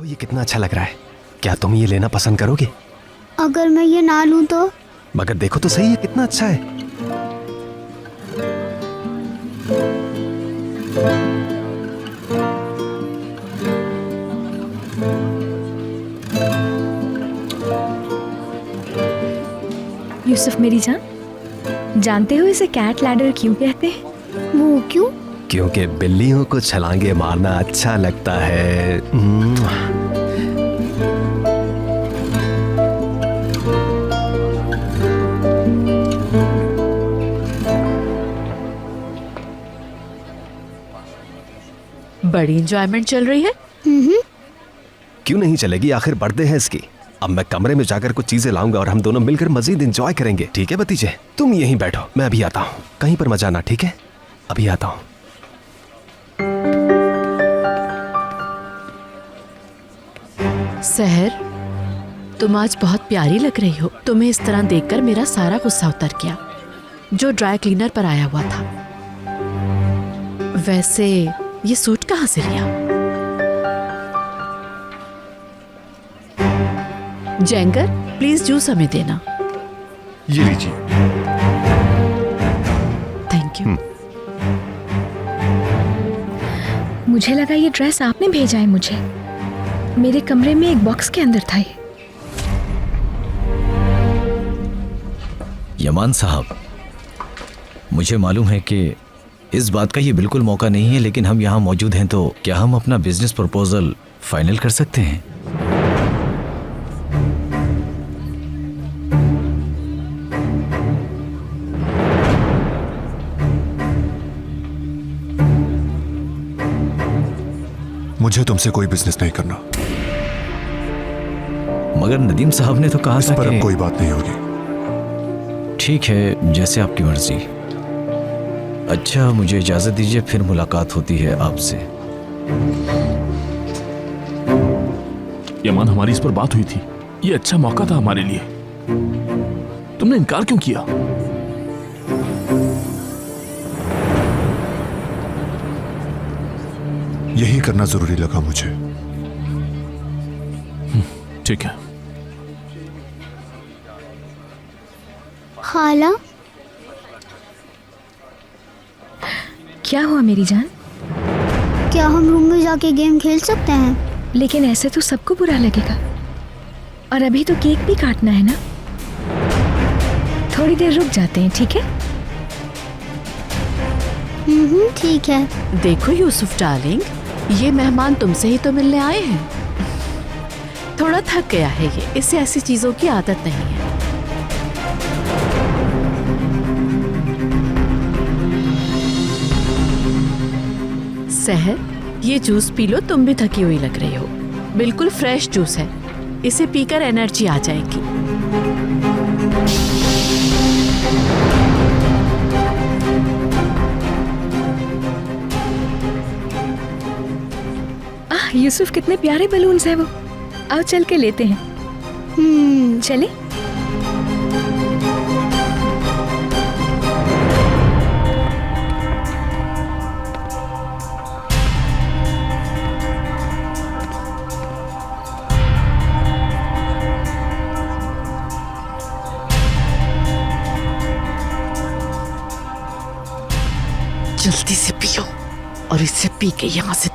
देखो ये कितना अच्छा लग रहा है। क्या तुम ये लेना पसंद करोगे? अगर मैं ये ना लूं तो? मगर देखो तो सही, है कितना अच्छा है। यूसुफ मेरी जान, जानते हो इसे कैट लैडर क्यों कहते हैं? वो क्यों? क्योंकि बिल्लियों को छलांगे मारना अच्छा लगता है। बड़ी एंजॉयमेंट चल रही है। क्यों नहीं चलेगी, आखिर बर्थडे है इसकी। अब मैं कमरे में जाकर कुछ चीजें लाऊंगा और हम दोनों मिलकर मजीद एंजॉय करेंगे। ठीक है भतीजे, तुम यहीं बैठो, मैं अभी आता हूँ। कहीं पर मत जाना, ठीक है? अभी आता हूँ। सहर, तुम आज बहुत प्यारी लग रही हो। तुम्हें इस तरह देखकर मेरा सारा गुस्सा उतर गया जो ड्राई क्लीनर पर आया हुआ था। वैसे ये सूट कहाँ से लिया? जेंगर, प्लीज जूस हमें देना। ये लीजिए। Thank you. मुझे लगा ये ड्रेस आपने भेजा है मुझे। मेरे कमरे में एक बॉक्स के अंदर था ये। यमान साहब, मुझे मालूम है कि इस बात का ये बिल्कुल मौका नहीं है, लेकिन हम यहाँ मौजूद हैं तो क्या हम अपना बिजनेस प्रपोजल फाइनल कर सकते हैं? मुझे तुमसे कोई बिजनेस नहीं करना। मगर नदीम साहब ने तो कहा इस था पर कि अब कोई बात नहीं होगी। ठीक है, जैसे आपकी मर्जी। अच्छा, मुझे इजाजत दीजिए, फिर मुलाकात होती है आपसे। यमान, हमारी इस पर बात हुई थी। ये अच्छा मौका था हमारे लिए। तुमने इनकार क्यों किया? यही करना जरूरी लगा मुझे। ठीक है। खाला, क्या हुआ मेरी जान? क्या हम रूम में जाके गेम खेल सकते हैं? लेकिन ऐसे तो सबको बुरा लगेगा। और अभी तो केक भी काटना है ना। थोड़ी देर रुक जाते हैं, ठीक है? ठीक है। देखो यूसुफ डार्लिंग, ये मेहमान तुमसे ही तो मिलने आए हैं। थोड़ा थक गया है ये, इसे ऐसी चीजों की आदत नहीं है। सहर, ये जूस पी लो, तुम भी थकी हुई लग रही हो। बिल्कुल फ्रेश जूस है, इसे पीकर एनर्जी आ जाएगी। यूसुफ, कितने प्यारे बलून्स हैं वो। आओ चल के लेते हैं। चले? जल्दी से पियो और इसे पी के यहाँ से